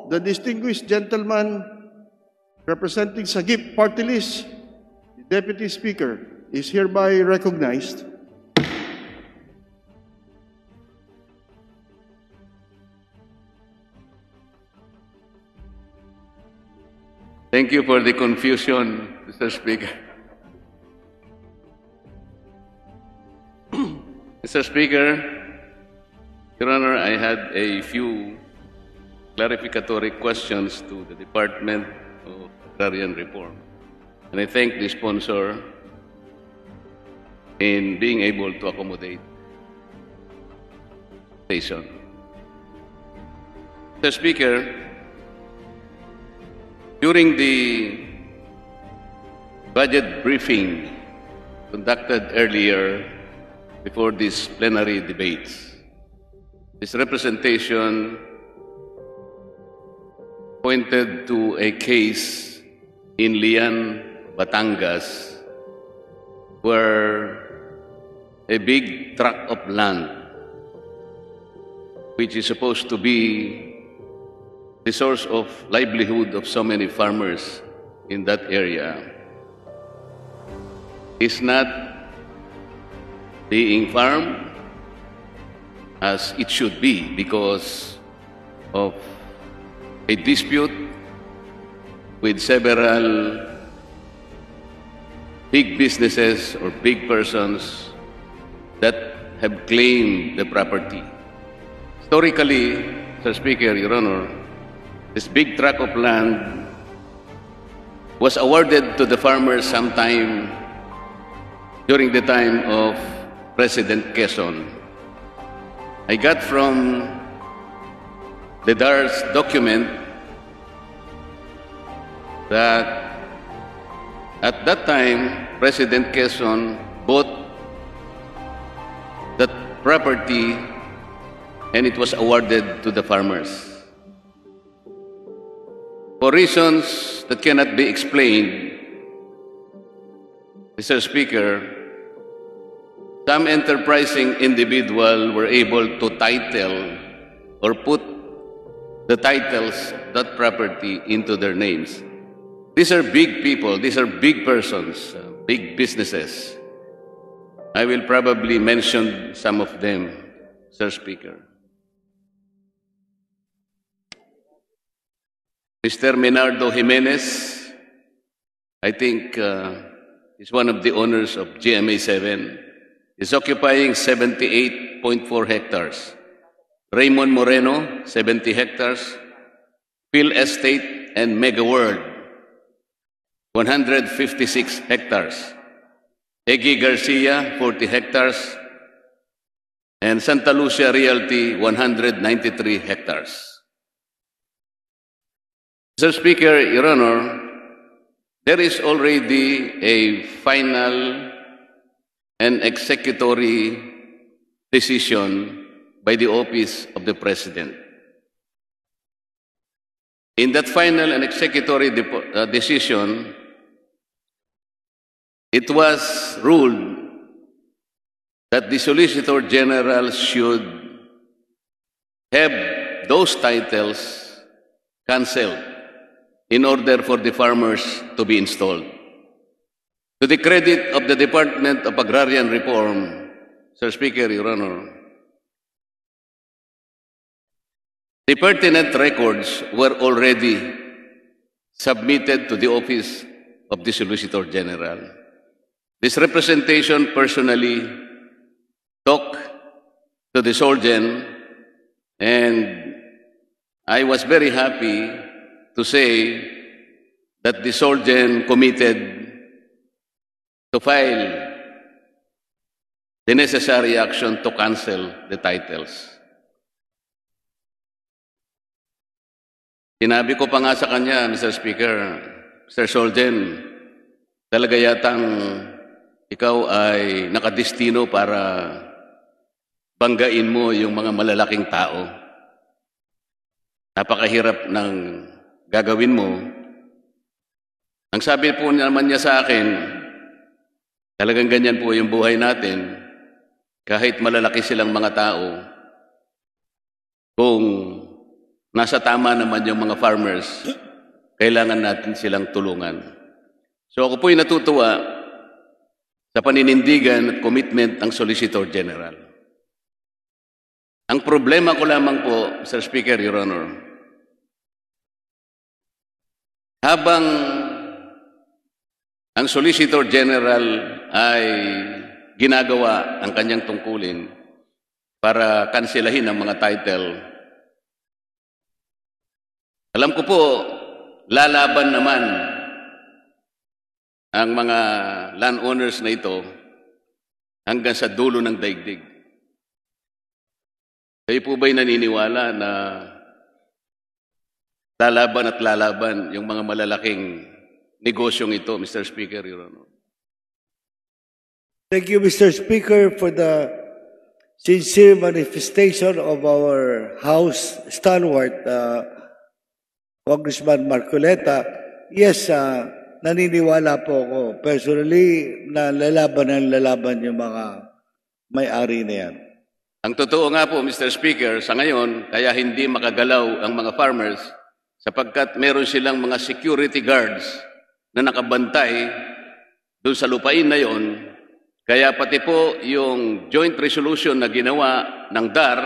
the distinguished gentleman representing Sagip Party List, the Deputy Speaker, is hereby recognized. Thank you for the confusion, Mr. Speaker. Mr. Speaker, Your Honor, I had a few clarificatory questions to the Department of Agrarian Reform. And I thank the sponsor in being able to accommodate the station. Mr. Speaker, during the budget briefing conducted earlier before these plenary debates, this representation pointed to a case in Lian, Batangas, where a big tract of land, which is supposed to be the source of livelihood of so many farmers in that area, is not being farmed as it should be because of a dispute with several big businesses or big persons that have claimed the property. Historically, Mr. Speaker, Your Honor, this big tract of land was awarded to the farmers sometime during the time of President Quezon. I got from the DARS document that at that time, President Quezon bought that property and it was awarded to the farmers. For reasons that cannot be explained, Mr. Speaker, some enterprising individual were able to title or put the titles of that property into their names. These are big people, these are big persons, big businesses. I will probably mention some of them, Mr. Speaker. Mr. Menardo Jimenez, I think is one of the owners of GMA7, is occupying 78.4 hectares. Raymond Moreno, 70 hectares. Phil Estate and Mega World, 156 hectares. Eggy Garcia, 40 hectares. And Santa Lucia Realty, 193 hectares. Mr. Speaker, Your Honor, there is already a final and executory decision by the Office of the President. In that final and executory decision, it was ruled that the Solicitor General should have those titles cancelled in order for the farmers to be installed. To the credit of the Department of Agrarian Reform, Sir Speaker, Your Honor, the pertinent records were already submitted to the Office of the Solicitor General. This representation personally talked to the Solgen, and I was very happy to say that the Solgen committed to file the necessary action to cancel the titles. Sinabi ko pa nga sa kanya, Mr. Speaker, Mr. Solgen, talaga yatang ikaw ay nakadestino para banggain mo yung mga malalaking tao. Napakahirap ng gagawin mo. Ang sabi po naman niya sa akin, talagang ganyan po yung buhay natin, kahit malalaki silang mga tao, kung nasa tama naman yung mga farmers, kailangan natin silang tulungan. So ako po'y natutuwa sa paninindigan at commitment ng Solicitor General. Ang problema ko lamang po, Mr. Speaker, Your Honor, habang ang Solicitor General ay ginagawa ang kanyang tungkulin para kanselahin ang mga title, alam ko po, lalaban naman ang mga landowners na ito hanggang sa dulo ng daigdig. Kayo po ba'y naniniwala na lalaban at lalaban yung mga malalaking negosyong ito, Mr. Speaker, Your Honor? Thank you, Mr. Speaker, for the sincere manifestation of our House stalwart, Congressman Marcoleta. Yes, naniniwala po ako personally na lalaban yung mga may-ari na yan. Ang totoo nga po, Mr. Speaker, sa ngayon, kaya hindi makagalaw ang mga farmers sapagkat meron silang mga security guards na nakabantay doon sa lupain na yon. Kaya pati po yung joint resolution na ginawa ng DAR,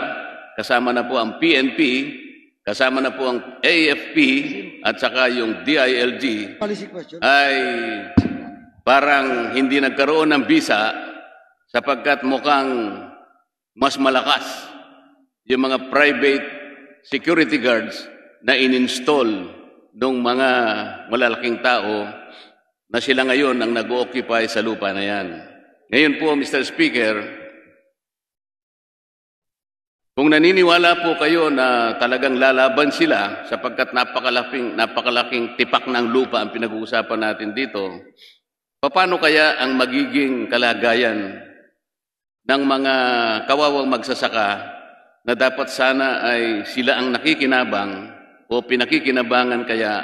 kasama na po ang PNP, kasama na po ang AFP at saka yung DILG, ay parang hindi nagkaroon ng bisa sapagkat mukhang mas malakas yung mga private security guards na in-install ng mga malalaking tao na sila ngayon ang nag-occupy sa lupa na yan. Ngayon po, Mr. Speaker, kung naniniwala po kayo na talagang lalaban sila sapagkat napakalaking tipak ng lupa ang pinag-uusapan natin dito, paano kaya ang magiging kalagayan ng mga kawawang magsasaka na dapat sana ay sila ang nakikinabang o pinakikinabangan, kaya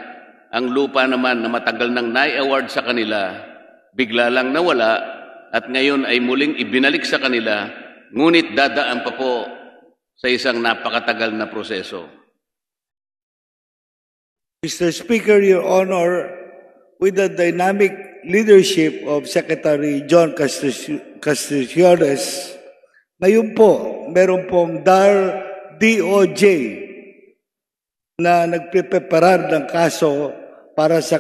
ang lupa naman na matagal nang nai-award sa kanila, bigla lang nawala at ngayon ay muling ibinalik sa kanila, ngunit dadaan pa po sa isang napakatagal na proseso. Mr. Speaker, Your Honor, with the dynamic leadership of Secretary John Castigliones, ngayon po, meron pong DOJ na nagpipreparar ng kaso para sa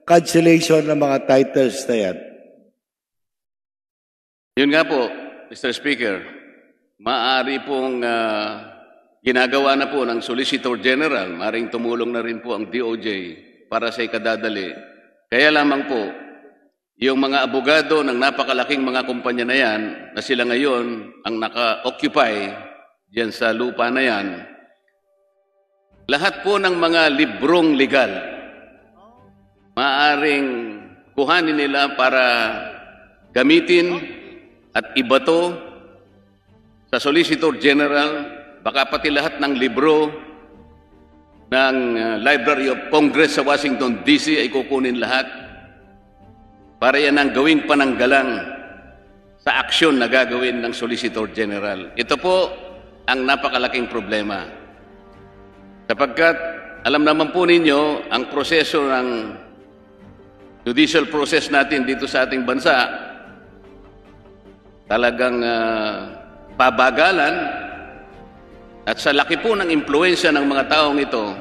cancellation ng mga titles na yan. Yun nga po, Mr. Speaker, maaari pong ginagawa na po ng Solicitor General, maaring tumulong na rin po ang DOJ para sa ikadadali. Kaya lamang po, yung mga abogado ng napakalaking mga kumpanya na yan, na sila ngayon ang naka-occupy diyan sa lupa na yan, lahat po ng mga librong legal, maaaring kuhanin nila para gamitin at ibato sa Solicitor General, baka pati lahat ng libro ng Library of Congress sa Washington, D.C. ay kukunin lahat para yan ang gawing pananggalang sa aksyon na gagawin ng Solicitor General. Ito po ang napakalaking problema. Sapagkat alam naman po ninyo ang proseso ng judicial process natin dito sa ating bansa, talagang pabagalan, at sa laki po ng impluensya ng mga taong ito,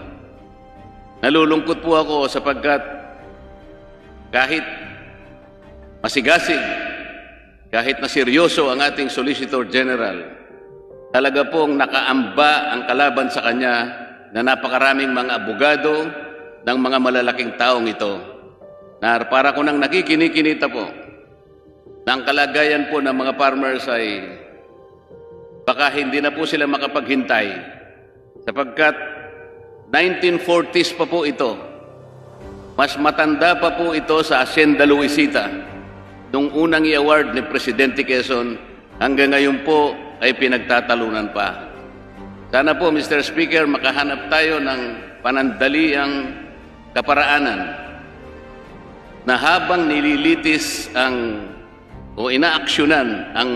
nalulungkot po ako sapagkat kahit masigasig, kahit na seryoso ang ating Solicitor General, talaga pong nakaamba ang kalaban sa kanya na napakaraming mga abogado ng mga malalaking taong ito. Na para ko nang nakikinikinita po na ang kalagayan po ng mga farmers ay baka hindi na po sila makapaghintay sapagkat 1940s pa po ito. Mas matanda pa po ito sa Hacienda Luisita nung unang i-award ni Presidente Quezon, hanggang ngayon po ay pinagtatalunan pa. Sana po, Mr. Speaker, makahanap tayo ng panandaliang kaparaanan na habang nililitis o inaaksyonan ang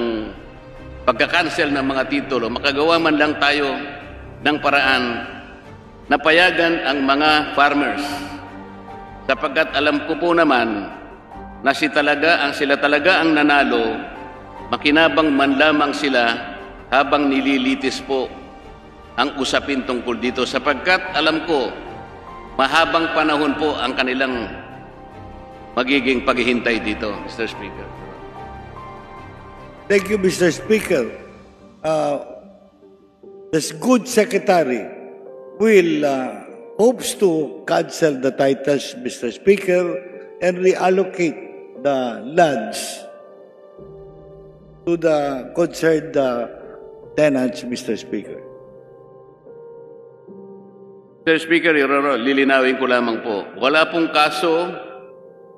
pagkakancel ng mga titulo, makagawa man lang tayo ng paraan napayagan ang mga farmers. Sapagkat alam ko po naman na sila talaga ang nanalo, makinabang man lamang sila habang nililitis po ang usapin tungkol dito. Sapagkat alam ko, mahabang panahon po ang kanilang magiging paghihintay dito, Mr. Speaker. Thank you, Mr. Speaker. The good secretary will hopes to cancel the titles, Mr. Speaker, and reallocate the lands to the concerned tenants, Mr. Speaker. Mr. Speaker, Your Honor, lilinawin ko lamang po. Wala pong kaso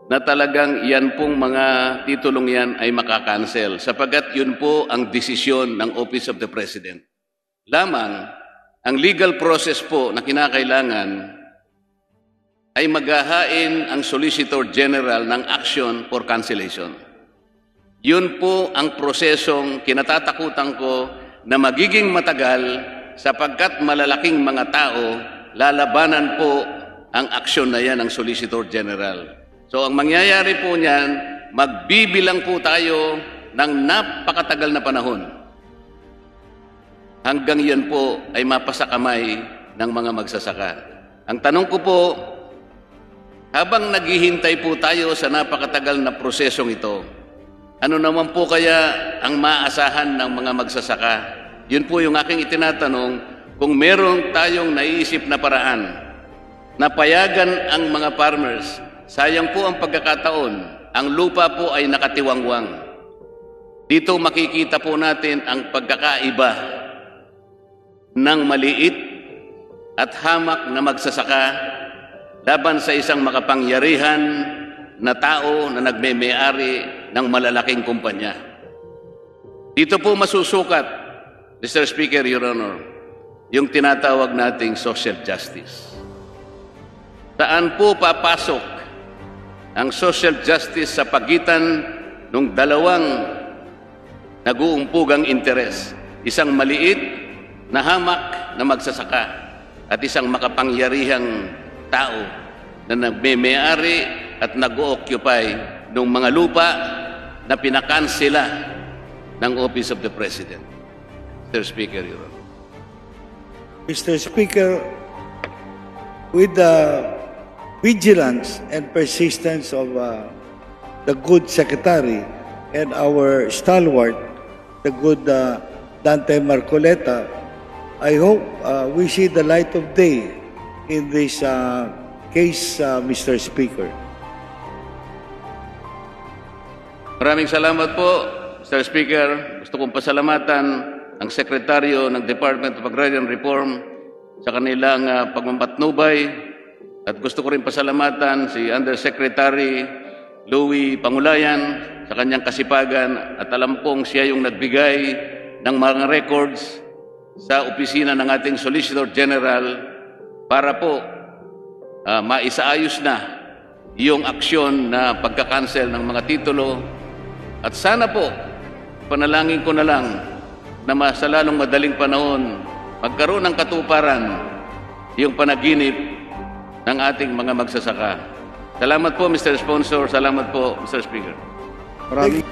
na talagang yan pong mga titulong yan ay makakancel sapagkat yun po ang desisyon ng Office of the President. Lamang, ang legal process po na kinakailangan ay maghahain ang Solicitor General ng action for cancellation. Yun po ang prosesong kinatatakutan ko na magiging matagal sapagkat malalaking mga tao lalabanan po ang aksyon na yan ng Solicitor General. So ang mangyayari po niyan, magbibilang po tayo ng napakatagal na panahon hanggang yan po ay mapasakamay ng mga magsasaka. Ang tanong ko po, habang naghihintay po tayo sa napakatagal na prosesong ito, ano naman po kaya ang maasahan ng mga magsasaka? Yun po yung aking itinatanong, kung meron tayong naiisip na paraan na payagan ang mga farmers, sayang po ang pagkakataon, ang lupa po ay nakatiwangwang. Dito makikita po natin ang pagkakaiba ng maliit at hamak na magsasaka laban sa isang makapangyarihan na tao na nagme-may-ari ng malalaking kumpanya. Dito po masusukat, Mr. Speaker, Your Honor, yung tinatawag nating social justice. Saan po papasok ang social justice sa pagitan ng dalawang nag-uumpugang interes? Isang maliit na hamak na magsasaka at isang makapangyarihang tao na nagme-may-ari at nag-o-occupy ng mga lupa na pinakansela ng Office of the President. Mr. Speaker, Your Honor. Mr. Speaker, with the vigilance and persistence of the good secretary and our stalwart, the good Dante Marcoleta, I hope we see the light of day in this case, Mr. Speaker. Maraming salamat po, Mr. Speaker. Gusto kong pasalamatan ang Sekretaryo ng Department of Agrarian Reform sa kanilang pagmamapatnubay at gusto ko rin pasalamatan si Undersecretary Louie Pangulayan sa kanyang kasipagan at alam kong siya yung nagbigay ng mga records sa opisina ng ating Solicitor General para po maisaayos na yung aksyon na pagka-cancel ng mga titulo. At sana po, panalangin ko na lang na sa lalong madaling panahon, magkaroon ng katuparan yung panaginip ng ating mga magsasaka. Salamat po, Mr. Sponsor. Salamat po, Mr. Speaker. Maraming